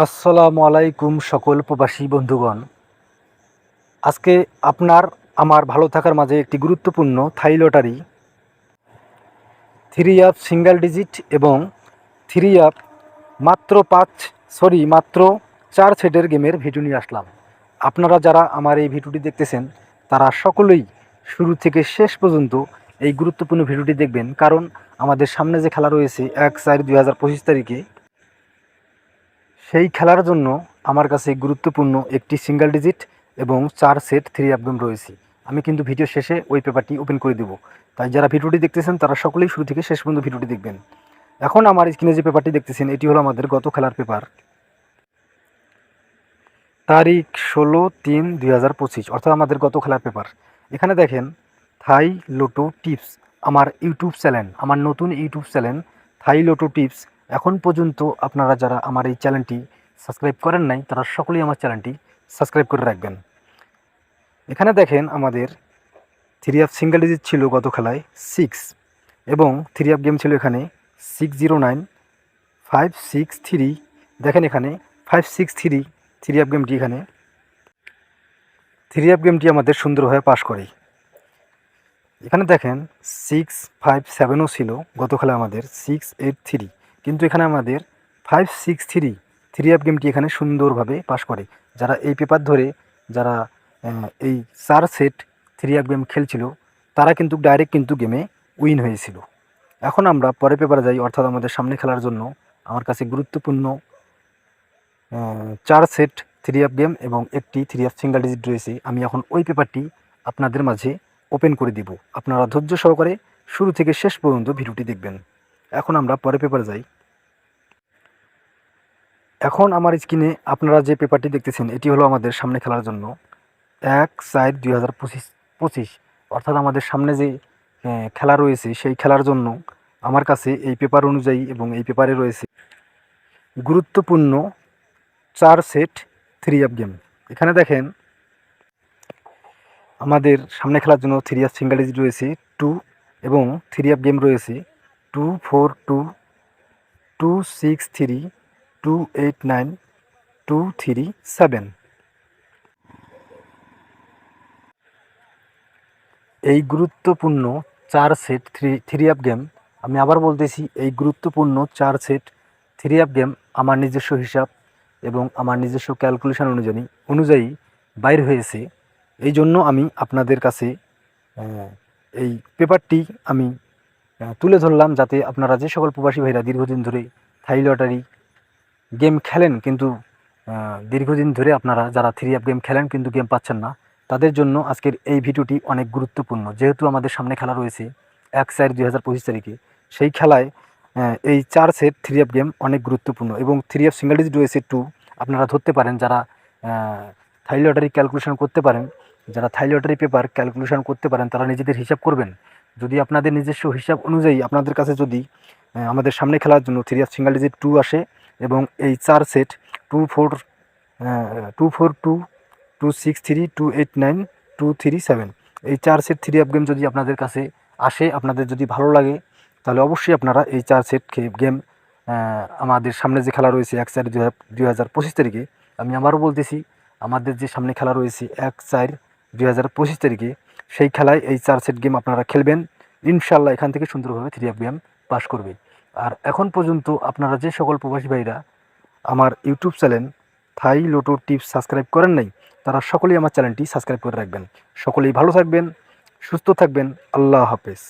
আসসালামু আলাইকুম সকল প্রবাসী বন্ধুগণ। আজকে আমার ভালো থাকার মাঝে একটি গুরুত্বপূর্ণ থাই লটারি 3 আপ সিঙ্গেল ডিজিট এবং 3 আপ মাত্র 4 সেটের গেমের ভিডিও নিয়ে আসলাম। আপনারা যারা আমার এই ভিডিওটি দেখতেছেন তারা সকলেই শুরু থেকে শেষ পর্যন্ত এই গুরুত্বপূর্ণ ভিডিওটি দেখবেন, কারণ আমাদের সামনে যে খেলা রয়েছে 1/4/2025 তারিখে, সেই খেলার জন্য আমার কাছে গুরুত্বপূর্ণ একটি সিঙ্গেল ডিজিট এবং 4 সেট 3 আপ গেম রয়েছে। আমি কিন্তু ভিডিও শেষে ওই পেপারটি ওপেন করে দেবো, তাই যারা ভিডিওটি দেখতেছেন তারা সকলেই শুরু থেকে শেষ পর্যন্ত ভিডিওটি দেখবেন। এখন আমার স্ক্রিনে যে পেপারটি দেখতেছেন এটি হলো আমাদের গত খেলার পেপার, তারিখ 16/3/2025, অর্থাৎ আমাদের গত খেলার পেপার। এখানে দেখেন থাই লোটো টিপস, আমার ইউটিউব চ্যানেল, আমার নতুন ইউটিউব চ্যানেল থাই লোটো টিপস। এখন পর্যন্ত আপনারা যারা আমার এই চ্যানেলটি সাবস্ক্রাইব করেন নাই তারা সকলেই আমার চ্যানেলটি সাবস্ক্রাইব করে রাখবেন। এখানে দেখেন আমাদের 3 আপ সিঙ্গেল ডিজিট ছিল গত খেলায় 6 এবং 3 আপ গেম ছিল এখানে 609563। দেখেন এখানে 563 3 আপ গেমটি, এখানে 3 আপ গেমটি আমাদের সুন্দরভাবে পাস করে। এখানে দেখেন 657ও ছিল গত খেলা আমাদের 683, কিন্তু এখানে আমাদের 563 3 আপ গেমটি এখানে সুন্দরভাবে পাস করে। যারা এই পেপার ধরে যারা এই 4 সেট 3 আপ গেম খেলছিল তারা কিন্তু ডাইরেক্ট কিন্তু গেমে উইন হয়েছিল। এখন আমরা পরের পেপারে যাই, অর্থাৎ আমাদের সামনে খেলার জন্য আমার কাছে গুরুত্বপূর্ণ 4 সেট 3 আপ গেম এবং একটি 3 আপ সিঙ্গেল ডিজিট রয়েছে। আমি এখন ওই পেপারটি আপনাদের মাঝে ওপেন করে দিব। আপনারা ধৈর্য সহকারে শুরু থেকে শেষ পর্যন্ত ভিডিওটি দেখবেন। এখন আমরা পরের পেপারে যাই। এখন আমার স্ক্রিনে আপনারা যে পেপারটি দেখতেছেন এটি হলো আমাদের সামনে খেলার জন্য 1/4/2025, অর্থাৎ আমাদের সামনে যে খেলা রয়েছে সেই খেলার জন্য আমার কাছে এই পেপার অনুযায়ী এবং এই পেপারে রয়েছে গুরুত্বপূর্ণ 4 সেট 3 আপ গেম। এখানে দেখেন আমাদের সামনে খেলার জন্য 3 আপ সিঙ্গেল ডিজিট রয়েছে 2 এবং 3 আপ গেম রয়েছে 242, 263, 289, 237। এই গুরুত্বপূর্ণ 4 সেট 3 আপ গেম, আমি আবার বলতেছি, এই গুরুত্বপূর্ণ 4 সেট 3 আপ গেম আমার নিজস্ব হিসাব এবং আমার নিজস্ব ক্যালকুলেশন অনুযায়ী বাইর হয়েছে। এই জন্য আমি আপনাদের কাছে এই পেপারটি আমি তুলে ধরলাম, যাতে আপনারা যে সকল প্রবাসী ভাইরা দীর্ঘদিন ধরে থাই লটারি গেম খেলেন কিন্তু দীর্ঘদিন ধরে আপনারা যারা 3 আপ গেম খেলেন কিন্তু গেম পাচ্ছেন না, তাদের জন্য আজকের এই ভিডিওটি অনেক গুরুত্বপূর্ণ। যেহেতু আমাদের সামনে খেলা রয়েছে 1/4/2025 তারিখে, সেই খেলায় এই 4 সেট 3 আপ গেম অনেক গুরুত্বপূর্ণ এবং 3 আপ সিঙ্গেল ডিজিট রয়েছে 2। আপনারা ধরতে পারেন যারা থাই লটারি ক্যালকুলেশন করতে পারেন, যারা থাই লটারি পেপার ক্যালকুলেশন করতে পারেন তারা নিজেদের হিসাব করবেন। যদি আপনাদের নিজস্ব হিসাব অনুযায়ী আপনাদের কাছে যদি আমাদের সামনে খেলার জন্য 3 আপ সিঙ্গেল ডিজিট 2 আসে এবং এই 4 সেট 242, 263, 289, 237, এই 4 সেট 3 আপ গেম যদি আপনাদের কাছে আসে, আপনাদের যদি ভালো লাগে, তাহলে অবশ্যই আপনারা এই 4 সেট গেম আমাদের সামনে যে খেলা রয়েছে 1/4/2025 তারিখে, আমি আবারও বলতেছি, আমাদের যে সামনে খেলা রয়েছে 1/4/2025 তারিখে, সেই খেলায় এই 4 সেট গেম আপনারা খেলবেন। ইনশাল্লাহ এখান থেকে সুন্দরভাবে 3 আপ গেম পাস করবে। আর এখন পর্যন্ত আপনারা যে সকল প্রবাসী ভাইরা আমার ইউটিউব চ্যানেল থাই লোটো টিপস সাবস্ক্রাইব করেন নাই তারা সকলেই আমার চ্যানেলটি সাবস্ক্রাইব করে রাখবেন। সকলেই ভালো থাকবেন, সুস্থ থাকবেন। আল্লাহ হাফেজ।